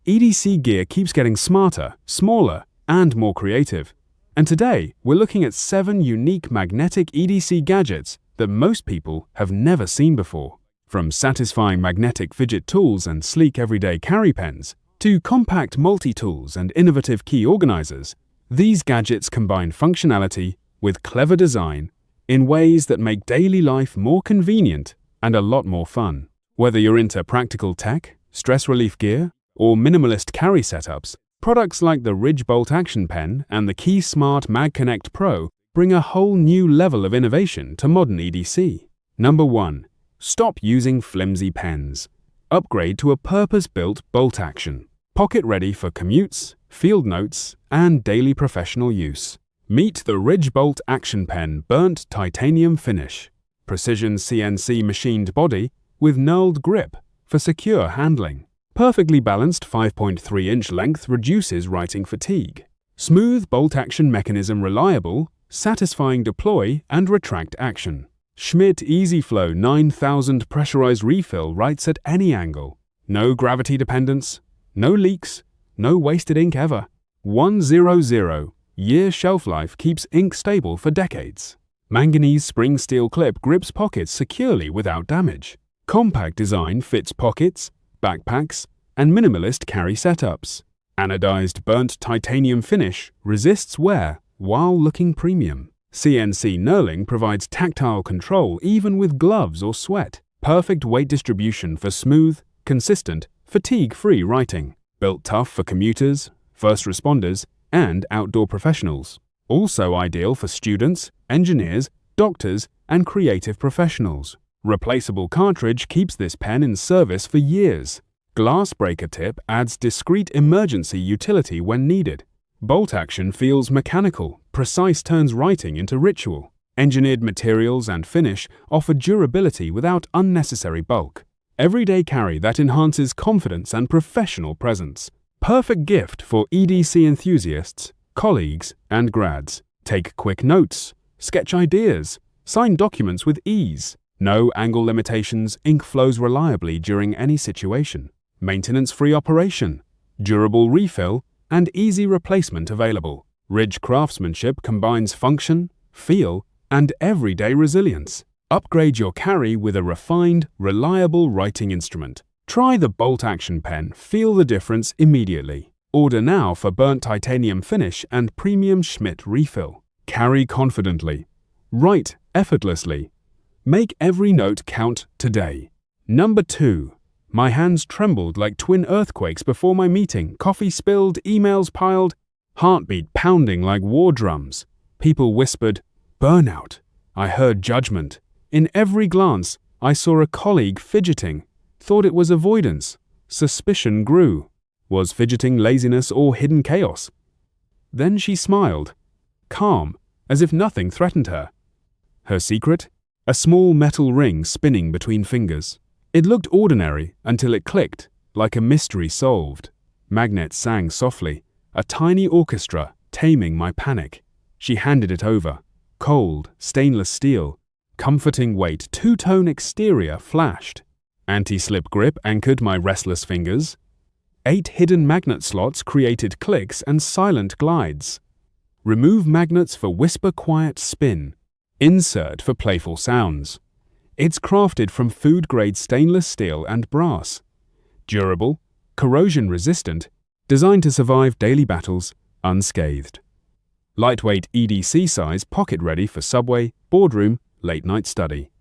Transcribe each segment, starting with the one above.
EDC gear keeps getting smarter, smaller, and more creative. And today, we're looking at 7 unique magnetic EDC gadgets that most people have never seen before. From satisfying magnetic fidget tools and sleek everyday carry pens, to compact multi-tools and innovative key organizers, these gadgets combine functionality with clever design in ways that make daily life more convenient and a lot more fun. Whether you're into practical tech, stress relief gear, or minimalist carry setups, products like the Ridge Bolt Action Pen and the KeySmart MagConnect Pro bring a whole new level of innovation to modern EDC. Number 1. Stop using flimsy pens. Upgrade to a purpose-built bolt action. Pocket-ready for commutes, field notes, and daily professional use. Meet the Ridge Bolt Action Pen burnt titanium finish. Precision CNC machined body with knurled grip for secure handling. Perfectly balanced 5.3-inch length reduces writing fatigue. Smooth bolt action mechanism reliable, satisfying deploy and retract action. Schmidt EasyFlow 9000 pressurized refill writes at any angle. No gravity dependence, no leaks, no wasted ink ever. 100-year shelf life keeps ink stable for decades. Manganese spring steel clip grips pockets securely without damage. Compact design fits pockets, backpacks, and minimalist carry setups. Anodized burnt titanium finish resists wear while looking premium. CNC knurling provides tactile control even with gloves or sweat. Perfect weight distribution for smooth, consistent, fatigue-free writing. Built tough for commuters, first responders, and outdoor professionals. Also ideal for students, engineers, doctors, and creative professionals. Replaceable cartridge keeps this pen in service for years. Glass breaker tip adds discreet emergency utility when needed. Bolt action feels mechanical, precise turns writing into ritual. Engineered materials and finish offer durability without unnecessary bulk. Everyday carry that enhances confidence and professional presence. Perfect gift for EDC enthusiasts, colleagues, and grads. Take quick notes, sketch ideas, sign documents with ease. No angle limitations, ink flows reliably during any situation. Maintenance-free operation, durable refill, and easy replacement available. Ridge craftsmanship combines function, feel, and everyday resilience. Upgrade your carry with a refined, reliable writing instrument. Try the Bolt Action Pen, feel the difference immediately. Order now for burnt titanium finish and premium Schmidt refill. Carry confidently. Write effortlessly. Make every note count today. Number 2. My hands trembled like twin earthquakes before my meeting, coffee spilled, emails piled, heartbeat pounding like war drums. People whispered, "Burnout." I heard judgment. In every glance, I saw a colleague fidgeting. Thought it was avoidance. Suspicion grew. Was fidgeting laziness or hidden chaos? Then she smiled, calm, as if nothing threatened her. Her secret? A small metal ring spinning between fingers. It looked ordinary until it clicked, like a mystery solved. Magnet sang softly, a tiny orchestra taming my panic. She handed it over. Cold, stainless steel, comforting weight, two-tone exterior flashed. Anti-slip grip anchored my restless fingers. 8 hidden magnet slots created clicks and silent glides. Remove magnets for whisper-quiet spin. Insert for playful sounds. It's crafted from food-grade stainless steel and brass. Durable, corrosion-resistant, designed to survive daily battles unscathed. Lightweight EDC size, pocket-ready for subway, boardroom, late-night study.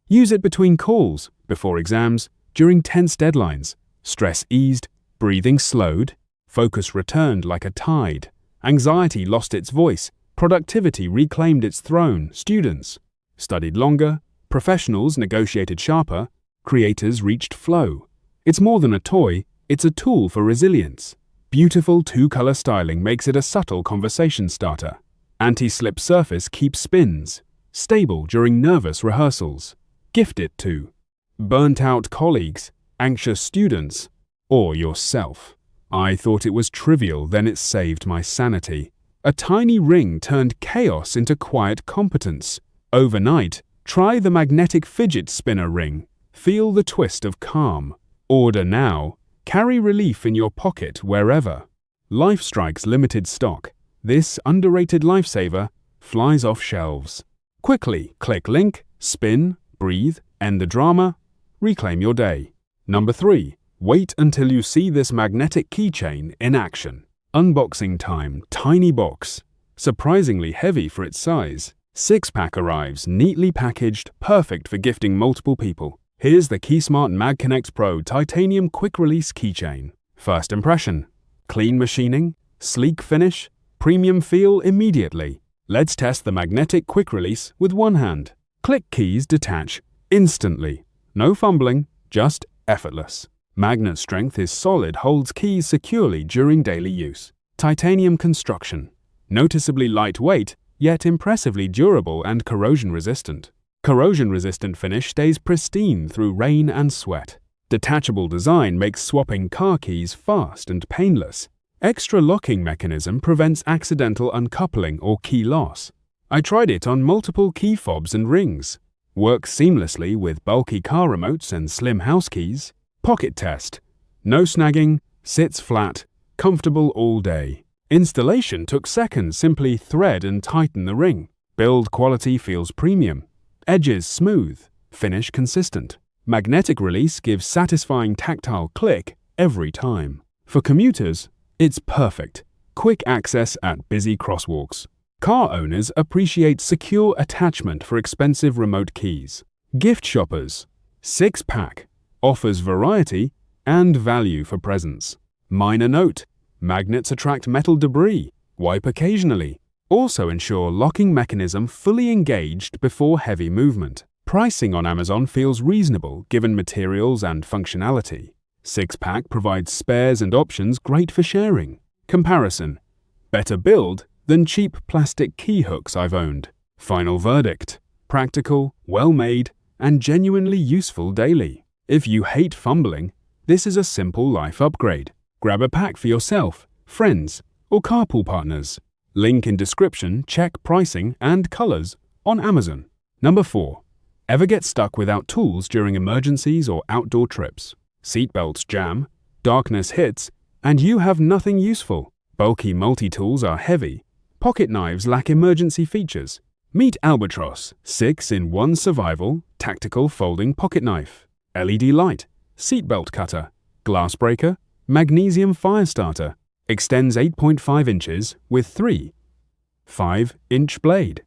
Use it between calls, before exams, during tense deadlines. Stress eased, breathing slowed, focus returned like a tide. Anxiety lost its voice, productivity reclaimed its throne. Students studied longer, professionals negotiated sharper, creators reached flow. It's more than a toy, it's a tool for resilience. Beautiful 2-color styling makes it a subtle conversation starter. Anti-slip surface keeps spins. Stable during nervous rehearsals. Gift it to burnt-out colleagues, anxious students, or yourself. I thought it was trivial, then it saved my sanity. A tiny ring turned chaos into quiet competence. Overnight, try the magnetic fidget spinner ring. Feel the twist of calm. Order now. Carry relief in your pocket wherever. Life Strike's limited stock. This underrated lifesaver flies off shelves. Quickly click link, spin, breathe, end the drama, reclaim your day. Number 3. Wait until you see this magnetic keychain in action. Unboxing time. Tiny box. Surprisingly heavy for its size. 6-pack arrives, neatly packaged, perfect for gifting multiple people. Here's the KeySmart MagConnect Pro Titanium Quick Release Keychain. First impression. Clean machining, sleek finish, premium feel immediately. Let's test the magnetic quick release with one hand. Click keys detach instantly. No fumbling, just effortless. Magnet strength is solid, holds keys securely during daily use. Titanium construction. Noticeably lightweight, yet impressively durable and corrosion-resistant. Corrosion-resistant finish stays pristine through rain and sweat. Detachable design makes swapping car keys fast and painless. Extra locking mechanism prevents accidental uncoupling or key loss. I tried it on multiple key fobs and rings. Works seamlessly with bulky car remotes and slim house keys. Pocket test. No snagging, sits flat, comfortable all day. Installation took seconds, simply thread and tighten the ring. Build quality feels premium. Edges smooth, finish consistent. Magnetic release gives satisfying tactile click every time. For commuters, it's perfect. Quick access at busy crosswalks. Car owners appreciate secure attachment for expensive remote keys. Gift shoppers. 6-pack. Offers variety and value for presents. Minor note. Magnets attract metal debris. Wipe occasionally. Also ensure locking mechanism fully engaged before heavy movement. Pricing on Amazon feels reasonable given materials and functionality. 6-pack provides spares and options great for sharing. Comparison. Better build than cheap plastic key hooks I've owned. Final verdict. Practical, well-made, and genuinely useful daily. If you hate fumbling, this is a simple life upgrade. Grab a pack for yourself, friends, or carpool partners. Link in description, check pricing and colors on Amazon. Number 4. Ever get stuck without tools during emergencies or outdoor trips? Seatbelts jam, darkness hits, and you have nothing useful. Bulky multi-tools are heavy. Pocket knives lack emergency features. Meet ALBATROSS 6-in-1 survival, tactical folding pocket knife. LED light, seatbelt cutter, glass breaker, magnesium fire starter. Extends 8.5 inches with 5-inch blade.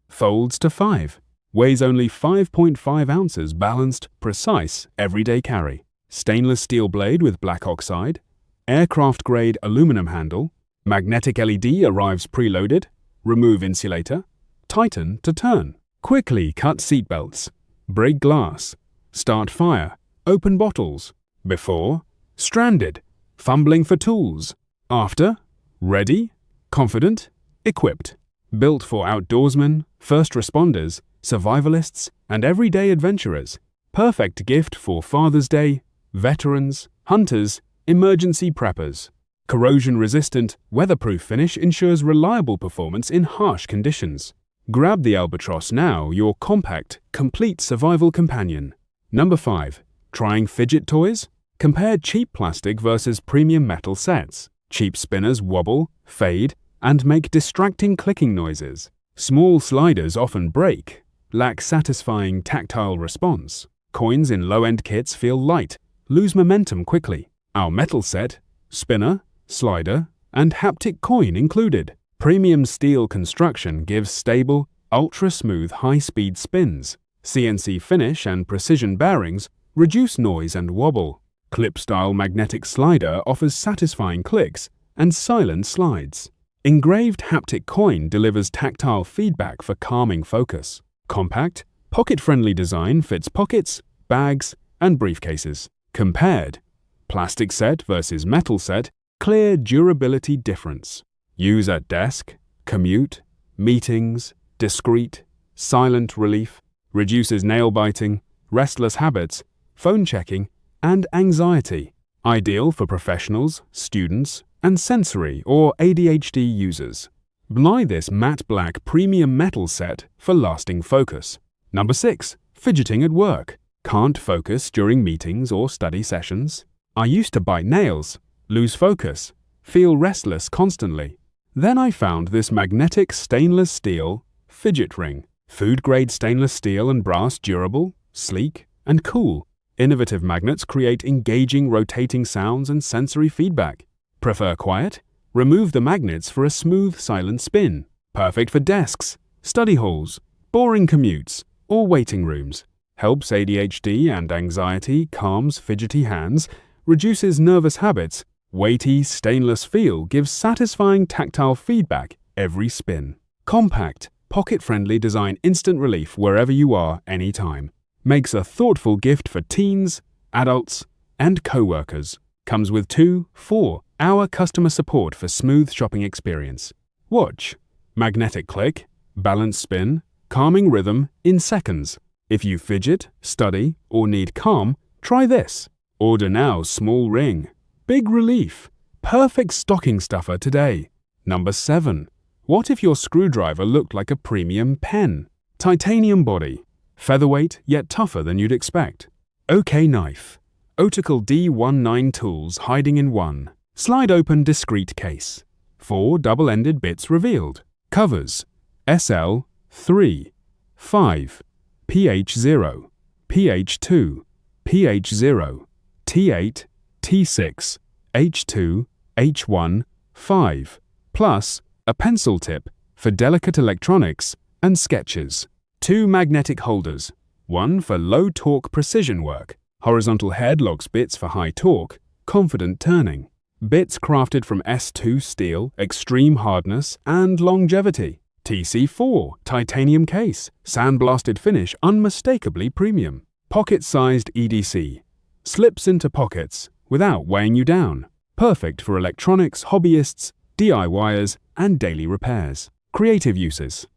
Folds to 5. Weighs only 5.5 ounces, balanced, precise, everyday carry. Stainless steel blade with black oxide. Aircraft-grade aluminum handle. Magnetic LED arrives preloaded. Remove insulator. Tighten to turn. Quickly cut seatbelts. Break glass. Start fire. Open bottles. Before, stranded. Fumbling for tools. After, ready, confident, equipped. Built for outdoorsmen, first responders, survivalists, and everyday adventurers. Perfect gift for Father's Day, veterans, hunters, emergency preppers. Corrosion-resistant, weatherproof finish ensures reliable performance in harsh conditions. Grab the ALBATROSS now, your compact, complete survival companion. Number 5. Trying fidget toys? Compare cheap plastic versus premium metal sets. Cheap spinners wobble, fade, and make distracting clicking noises. Small sliders often break, lack satisfying tactile response. Coins in low-end kits feel light, lose momentum quickly. Our metal set, spinner, slider, and haptic coin included. Premium steel construction gives stable, ultra-smooth high-speed spins. CNC finish and precision bearings reduce noise and wobble. Clip-style magnetic slider offers satisfying clicks and silent slides. Engraved haptic coin delivers tactile feedback for calming focus. Compact, pocket-friendly design fits pockets, bags, and briefcases. Compared, plastic set versus metal set, clear durability difference. Use at desk, commute, meetings, discreet, silent relief, reduces nail biting, restless habits, phone checking, and anxiety. Ideal for professionals, students, and sensory or ADHD users. Buy this matte black premium metal set for lasting focus. Number 6. Fidgeting at work. Can't focus during meetings or study sessions? I used to bite nails, lose focus, feel restless constantly. Then I found this magnetic stainless steel fidget ring. Food-grade stainless steel and brass, durable, sleek, and cool. Innovative magnets create engaging rotating sounds and sensory feedback. Prefer quiet? Remove the magnets for a smooth, silent spin. Perfect for desks, study halls, boring commutes, or waiting rooms. Helps ADHD and anxiety, calms fidgety hands, reduces nervous habits. Weighty, stainless feel gives satisfying tactile feedback every spin. Compact, pocket-friendly design, instant relief wherever you are, anytime. Makes a thoughtful gift for teens, adults, and co-workers. Comes with 2-4-hour customer support for smooth shopping experience. Watch. Magnetic click, balance spin, calming rhythm in seconds. If you fidget, study, or need calm, try this. Order now small ring. Big relief. Perfect stocking stuffer today. Number 7. What if your screwdriver looked like a premium pen? Titanium body. Featherweight, yet tougher than you'd expect. OKNIFE. Otacle D19 tools hiding in one. Slide open discreet case. 4 double-ended bits revealed. Covers. SL 3, 5, PH0, PH2, PH0, T8, T6, H2, H1, 5, plus a pencil tip for delicate electronics and sketches. 2 magnetic holders, one for low-torque precision work. Horizontal head locks bits for high torque, confident turning. Bits crafted from S2 steel, extreme hardness, and longevity. TC4 titanium case, sandblasted finish, unmistakably premium. Pocket-sized EDC. Slips into pockets without weighing you down. Perfect for electronics, hobbyists, DIYers, and daily repairs. Creative uses.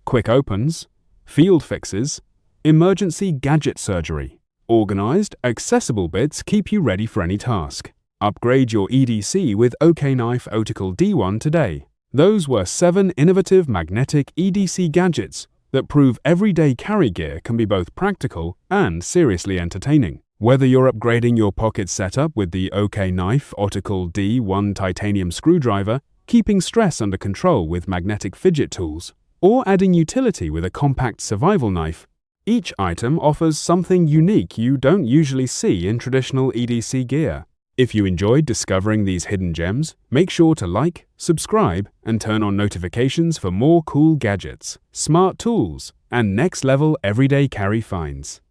Quick opens, field fixes, emergency gadget surgery. Organized, accessible bits keep you ready for any task. Upgrade your EDC with OKNIFE Otacle D1 today. Those were 7 innovative magnetic EDC gadgets that prove everyday carry gear can be both practical and seriously entertaining. Whether you're upgrading your pocket setup with the OKNIFE Otacle D1 titanium screwdriver, keeping stress under control with magnetic fidget tools, or adding utility with a compact survival knife, each item offers something unique you don't usually see in traditional EDC gear. If you enjoyed discovering these hidden gems, make sure to like, subscribe, and turn on notifications for more cool gadgets, smart tools, and next-level everyday carry finds.